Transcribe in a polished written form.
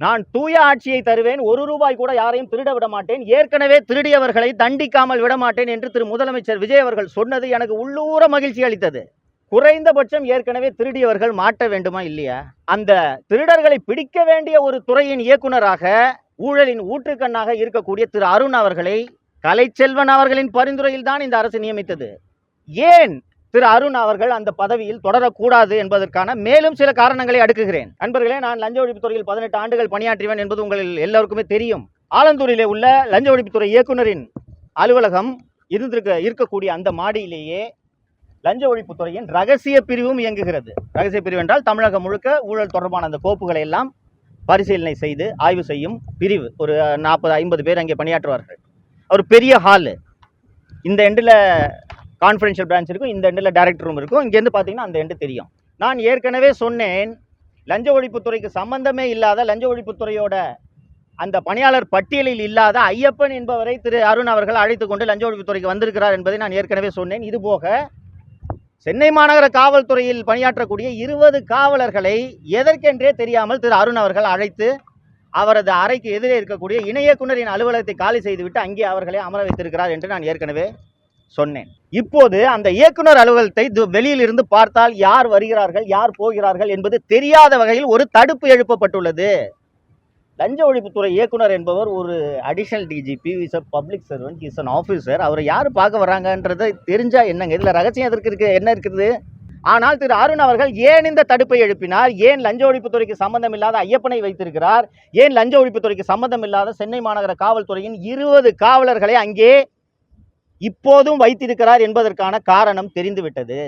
நான் தூய ஆட்சியை தருவேன், ₹1 கூட யாரையும் திருட விட மாட்டேன், ஏற்கனவே திருடியவர்களை தண்டிக்காமல் விட மாட்டேன் என்று திரு முதலமைச்சர் விஜய் அவர்கள் சொன்னது எனக்கு உள்ளூர மகிழ்ச்சி அளித்தது. குறைந்தபட்சம் ஏற்கனவே திருடியவர்கள் மாட்ட வேண்டுமா இல்லையா? அந்த திருடர்களை பிடிக்க வேண்டிய ஒரு துறையின் இயக்குனராக, ஊழலின் ஊற்றுக்கண்ணாக இருக்கக்கூடிய திரு அருண் அவர்களை கலைச்செல்வன் அவர்களின் பரிந்துரையில் தான் இந்த அரசு நியமித்தது. ஏன் திரு அருண் அவர்கள் அந்த பதவியில் தொடரக்கூடாது என்பதற்கான மேலும் சில காரணங்களை அடுக்குகிறேன். நண்பர்களே, நான் லஞ்ச ஒழிப்புத்துறையில் 18 ஆண்டுகள் பணியாற்றிவேன் என்பது உங்களில் எல்லோருக்குமே தெரியும். ஆலந்தூரிலே உள்ள லஞ்ச ஒழிப்புத்துறை இயக்குனரின் அலுவலகம் இருக்கக்கூடிய அந்த மாடியிலேயே லஞ்ச ஒழிப்புத்துறையின் ரகசிய பிரிவும் இயங்குகிறது. ரகசிய பிரிவு என்றால் தமிழகம் முழுக்க ஊழல் தொடர்பான அந்த கோப்புகளை எல்லாம் பரிசீலனை செய்து ஆய்வு செய்யும் பிரிவு. ஒரு 40-50 பேர் அங்கே பணியாற்றுவார்கள். ஒரு பெரிய ஹாலு. இந்த எண்டில் கான்ஃபரன்ஷியல் பிரான்ச் இருக்கும், இந்த எண்டில் டைரக்டர் ரூம் இருக்கும். இங்கேருந்து பார்த்தீங்கன்னா அந்த எண்டு தெரியும். நான் ஏற்கனவே சொன்னேன், லஞ்ச ஒழிப்புத்துறைக்கு சம்பந்தமே இல்லாத, லஞ்ச ஒழிப்புத்துறையோட அந்த பணியாளர் பட்டியலில் இல்லாத ஐயப்பன் என்பவரை திரு அருண் அவர்கள் அழைத்து கொண்டு லஞ்ச ஒழிப்புத்துறைக்கு வந்திருக்கிறார் என்பதை நான் ஏற்கனவே சொன்னேன். இதுபோக சென்னை மாநகர காவல்துறையில் பணியாற்றக்கூடிய 20 காவலர்களை எதற்கென்றே தெரியாமல் திரு அருண் அவர்கள் அழைத்து அவரது அறைக்கு எதிரே இருக்கக்கூடிய இணை இயக்குனரின் அலுவலகத்தை காலி செய்துவிட்டு அங்கே அவர்களை அமர வைத்திருக்கிறார் என்று நான் ஏற்கனவே சொன்னேன். இப்போது அந்த இயக்குனர் அலுவலகத்தை வெளியில் இருந்து பார்த்தால் யார் வருகிறார்கள், யார் போகிறார்கள் என்பது தெரியாத வகையில் ஒரு தடுப்பு எழுப்பப்பட்டுள்ளது. லஞ்ச ஒழிப்புத்துறை இயக்குனர் என்பவர் ஒரு additional DGP, is a public servant, is an officer. அவரை யார் பார்க்க வராங்கன்றதை தெரிஞ்சா என்னங்க, இதில் ரகசியம் எதற்கு இருக்கு, என்ன இருக்குது? ஆனால் திரு அருண் அவர்கள் ஏன் இந்த தடுப்பை எழுப்பினார்? ஏன் லஞ்ச ஒழிப்புத்துறைக்கு சம்பந்தம் இல்லாத ஐயப்பனை வைத்திருக்கிறார்? ஏன் லஞ்ச ஒழிப்புத்துறைக்கு சம்பந்தம் இல்லாத சென்னை மாநகர காவல்துறையின் 20 காவலர்களை அங்கே இப்போதும் வைத்திருக்கிறார் என்பதற்கான காரணம் தெரிந்துவிட்டது.